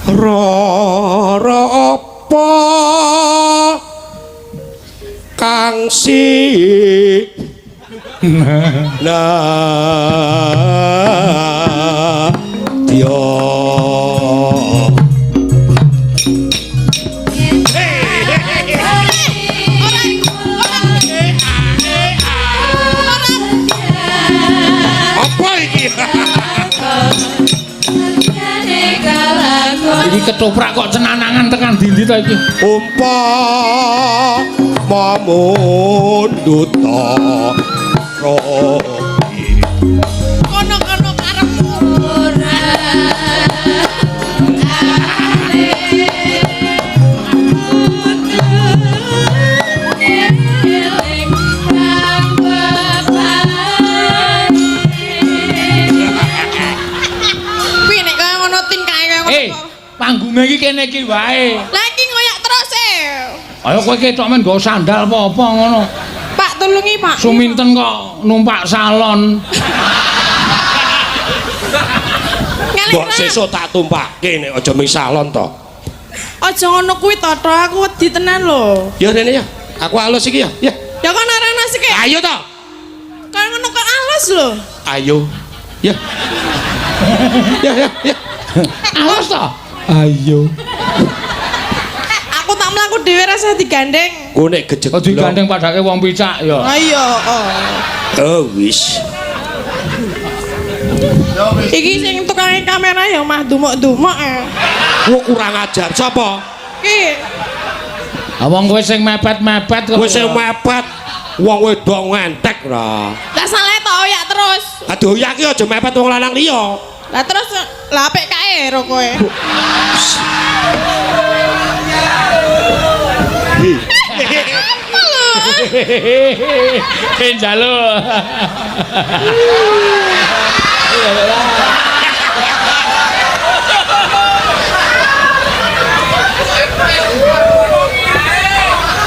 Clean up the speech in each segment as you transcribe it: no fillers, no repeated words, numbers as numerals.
Rara apa kang dia apa iki iki ketoprak kok cenanangan tekan ndi ta iki mamunduta rogi kono-kono karepmu ora panggunge iki kene iki wae. Lah iki ngoyak terus e. Ayo kowe ketok men nggo sandal apa-apa ngono. Pak tulungi, Pak. Suminten kok numpak salon. Mbok sesuk tak tumpake nek aja ming salon to. Aja ngono kuwi to, aku wedi tenan lho. Ya rene ya. Aku alus iki ya. Ya. Ya kan arena sik. Ayo to. Kaya ngono kok alus lho. Ayo. Ya. Ya. Alus to. Ayo. Aku tak mlaku dhewe rasa digandeng. Ku nek gejek. Oh digandeng padake wong picak ya. Ha iya, oh wis. Iki sing tukang kamera ya mah dumuk-dumuk e. Ku kurang ajar sapa? Ki. Ah wong kowe sing mepet-mepet kok. Kowe sing mepet. Wong wedok ngentek ra. Lah salah to oyak terus. Aduh ya ki aja mepet wong lanang liya. Lah terus lah apik kae ro kowe. Penjalo.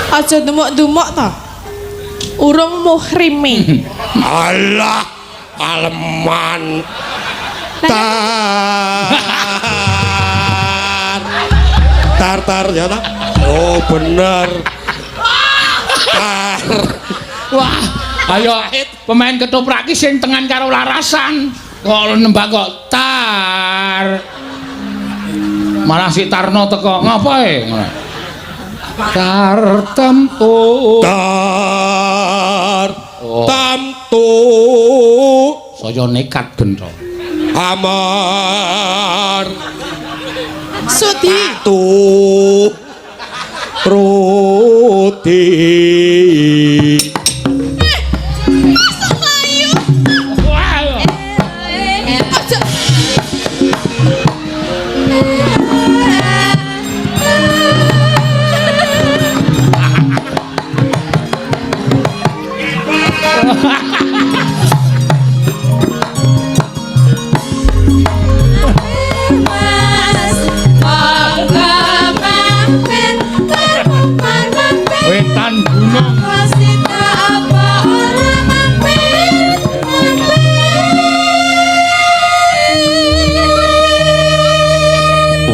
Aja dumuk-dumuk to. Urung muhrimi. Alah, aleman. Tar ya ta? Oh bener. Wah, ayo pemain ketoprak ki sing tengan karo larasan. Kok nembak kok tar. Malah si Tarno teko ngapa e? Tar tempo. Tar tamtu. Saya nekat gento. Amar Sudi. tu Roti. Masuk Melayu. Wah. Aja. Wetan gunung.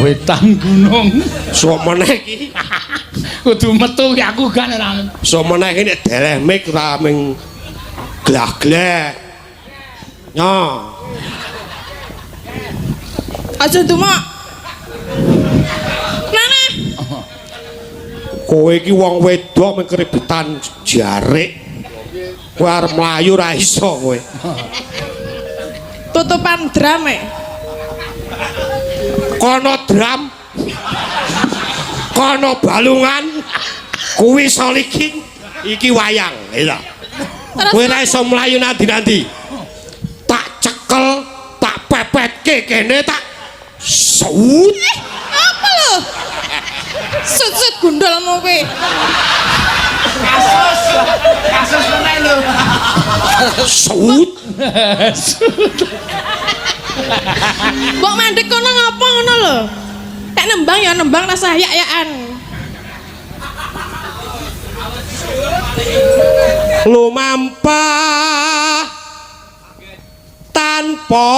Wetan gunung. Sok meneh iki. Kudu metu ki aku kan ora. Sok meneh iki nek deleh mik ra ming glah-glah. Nyo. Aja dumuk. Nana. Kowe iki wong wedok ming keributan jarik. Kowe arep mlayu ra iso kowe. Tutupan drum e. Kono drum. Kono balungan. Kuwi solikin. Iki wayang, lho. Kowe ra iso mlayu nanti-nanti. Tak cekel, tak pepetke kene tak sut. Apa lho? Sut-sut gundulmu kowe. Kasus meneh lho. Sut. Mbok mandek kono ngapa ngono lho? Nek nembang ya nembang rasa yak-yakan. Lumampah tanpa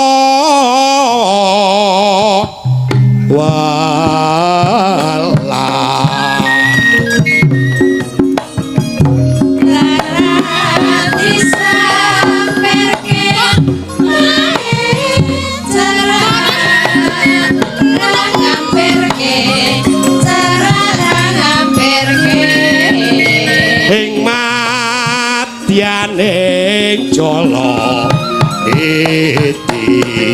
walah ing matyaning jala iki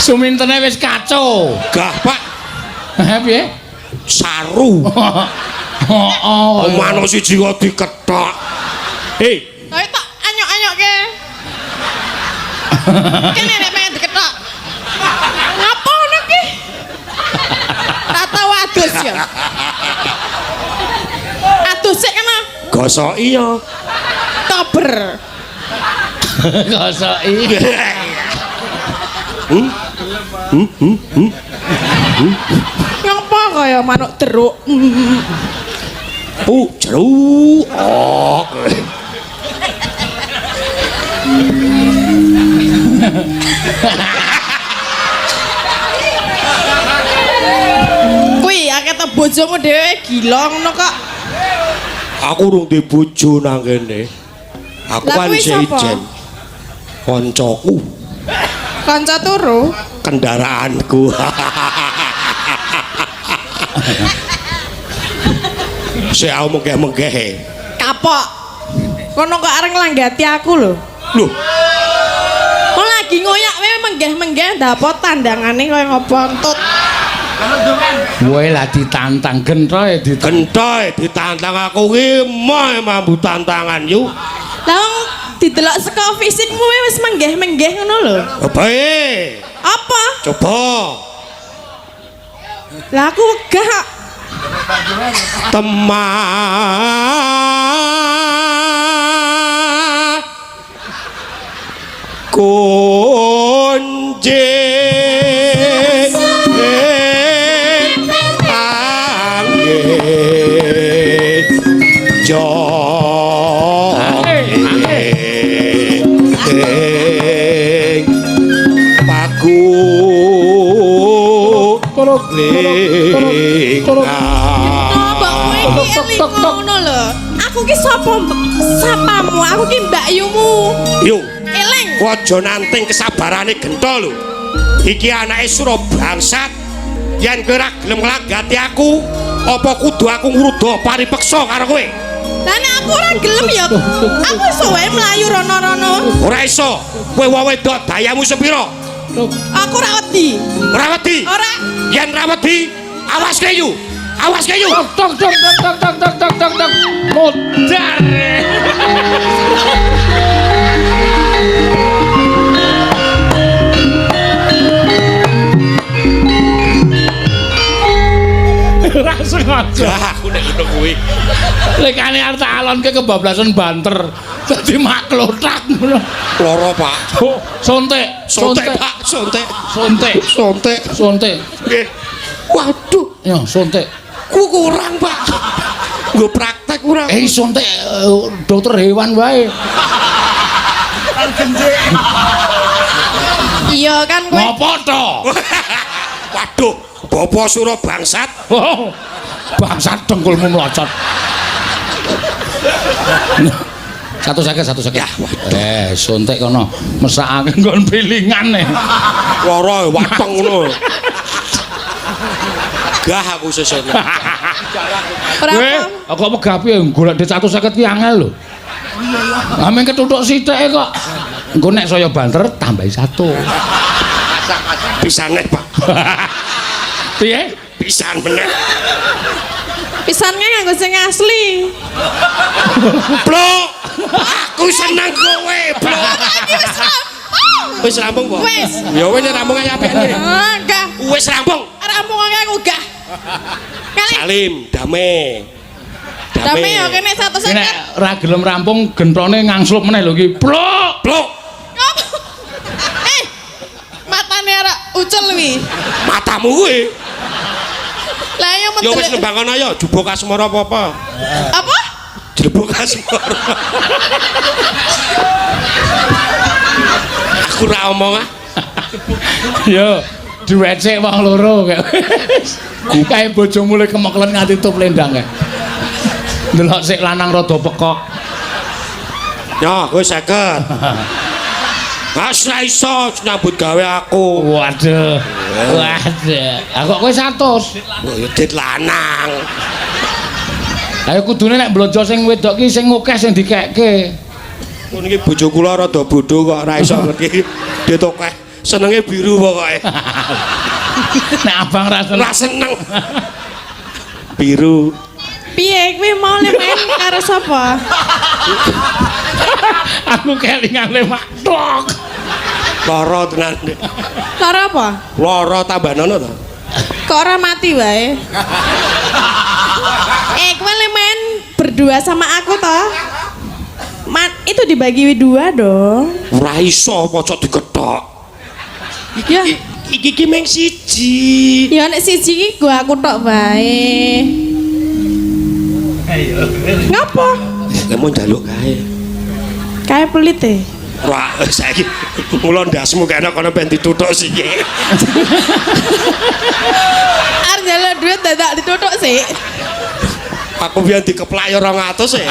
Sumintene wis kacau. gah Pak Piye? saru Oh, manuk siji kok dikethok hei Ayo tak anyok-anyokke. Kene nek pengen diketok. Ngapa ngono ki? Tak tau adus ya. Adus sik kena gosoki ya tober. gosoki. Ngapa kaya manuk teruk? jeruk oh Kuwi akeh te bojomu dhewe gila ngono kok. aku urung di bojo nang kene aku Lah kan kuwi sapa? sejen koncoku Kanca turu. kendaraanku saya menggeh-menggeh Kapok. Kono kok areng nglanggati aku lho. loh Kok lagi ngoyak wae menggeh-menggeh ndapot tandangane kaya ngopo entut. Kowe lah ditantang gentoe gentoy ditantang aku ki mambu tantangan yuk Lah wong didelok saka fisikmu wae wis menggeh-menggeh ngono lho. bae Apa? coba Lah aku wegah. teman kunci angin joing paku Mbak kowe iki eling ngono lho. Aku ki sapa sapamu? Aku ki Mbak Yumu. yuk Eling. aja nanting kesabarane gento lho iki anake Sura bangsat yen kowe ora gelem nglagati aku apa kudu aku ngruda paripeksa karo kowe Lah nek aku ora gelem ya aku iso wae mlayu rono-rono. ora iso kowe wae wedok dayamu sepira Aku ora wedi. ora wedi Ora. yen ora wedi awas keyu tok modar. Langsung aja. aku nek ngono kuwi Lekane arep alonke kebablasan banter. Dadi maklotak ngono. lara Pak Sontek. Pak sontek nggih waduh Ya, sontek. ku kurang Pak nggo praktek kurang Sontek dokter hewan wae. Iya kan kowe. Ngopo to? waduh Bapak Sura bangsat Oh, bangsat dengkulmu melocot. Satu sakit. Ya, Sontek kono mesakake nggon pilingane. lara wateng ngono gah aku sesuk Ora Kowe, apa. aku megah piye golek duit 150 ki angel lho. Amen ketutuk sithike kok. Engko nek saya banter tambahi 1. pisaneh Pak Piye? pisan meneh Pisannya nganggo sing asli. blok aku seneng kowe blok wis rampung po Wis. ya wis rampung ae apike Enggak. wis rampung Rampung aku gak. Kali. salim damai Dame ya kene 150. Nek ora gelem rampung gentone ngangslup meneh lho iki. Plok. blok Matane arek kuwi. Matamu kuwi. Lah yang Ya wis mendelek. nembang kono ya, jubuk asmara apa-apa. Apa? Jebuk asmara. Aku ora omong ah. Yo, duwece wong loro kae. Kae bojomu le kemeklen nganti tup lendang kae. Delok sik lanang rada pekok. Ya, kowe 50. Mas ra iso nyambut gawe aku. Waduh. Waduh. Ah kok kowe 100? Oh, ya dit lanang. Ayo kudune nek blonjo sing wedok ki sing akeh sing dikekke. Ngono iki bojo kula rada bodho kok ora iso ngerti ditokeh. Senenge biru pokoke. Nek abang ra seneng. Ora seneng. Biru. Piye kowe mau le main karo sapa? Aku kelingan lemak tok. Lara tenan. Dik. Karo apa? Lara tambanono to. Kok ora mati wae? Kowe le main berdua sama aku toh? Itu dibagi dua dong. Ora iso pocok diketok. Ya, Iki meng siji. ya nek siji iki gua aku tok wae. Ngapa? Kowe mau njaluk kae. Kae pelit e. Wah, saiki mulo ndasmu kene kono ben dituthuk sik. Arep njaluk duit dadak dituthuk sih. Aku biyen dikeplak ya 200 ya.